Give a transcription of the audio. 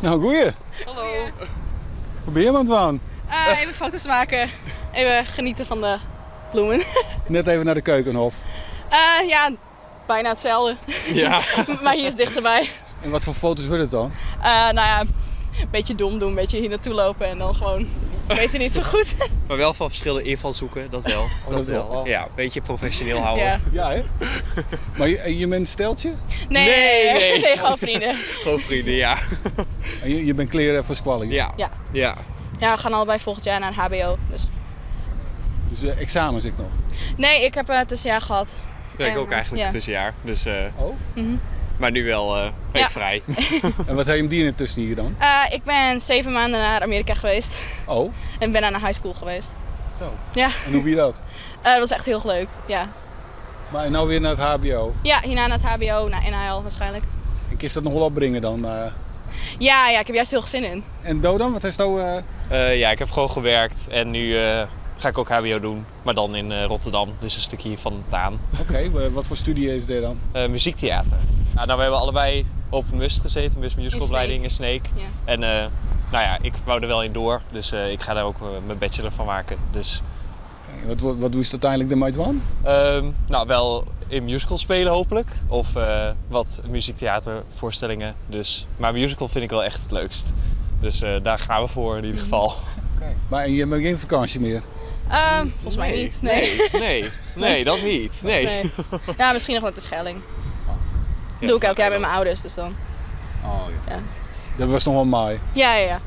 Nou, goeie. Hallo. Wat ben je aan het doen? Even foto's maken. Even genieten van de bloemen. Net even naar de Keukenhof. Ja, bijna hetzelfde. Ja. Maar hier is dichterbij. En wat voor foto's wil het dan? Nou ja, een beetje dom doen, een beetje hier naartoe lopen en dan gewoon weten niet zo goed. Maar wel van verschillende invalshoeken, dat wel. dat wel. Oh. Ja, een beetje professioneel houden. Ja. Ja, hè? Maar je bent een steltje? Nee, gewoon vrienden. Gewoon vrienden, ja. En je bent kleren voor Squally? Ja. Ja. Ja. Ja, we gaan allebei volgend jaar naar het HBO. Dus examens ik nog? nee, ik heb een tussenjaar gehad. Ben ik En, ook eigenlijk ja. een tussenjaar. Dus, Oh? maar nu wel vrij. En wat heb je hem die in het tussen hier dan? Ik ben 7 maanden naar Amerika geweest. Oh? En ben naar een high school geweest. Zo. Ja, En hoe wie dat? dat was echt heel leuk. Ja. Maar nou weer naar het HBO. Ja, hierna naar het HBO, naar NHL waarschijnlijk. En kun je dat nog wel opbrengen dan? Ja, ik heb juist heel veel zin in. En Dodan, wat is nou... Ja, ik heb gewoon gewerkt en nu ga ik ook HBO doen. Maar dan in Rotterdam, dus een stukje hier vandaan. Oké, wat voor studie is dit dan? Muziektheater. Nou, we hebben allebei op MUST gezeten, MUST musicalopleiding in Sneek. Ja. En nou ja, ik wou er wel in door, dus ik ga daar ook mijn bachelor van maken. Dus, Wat doe je uiteindelijk ermee doen? nou, wel in musical spelen hopelijk. Of wat muziektheatervoorstellingen. Dus, maar musical vind ik wel echt het leukst. Dus daar gaan we voor in ieder geval. Maar en je hebt geen vakantie meer? Volgens mij niet. Nee, dat niet. Nee. Ja, misschien nog met de Schelling. Ja, Doe ik elk jaar met mijn ouders, dus dan. Oh ja. Ja. Dat was nog wel mooi. Ja.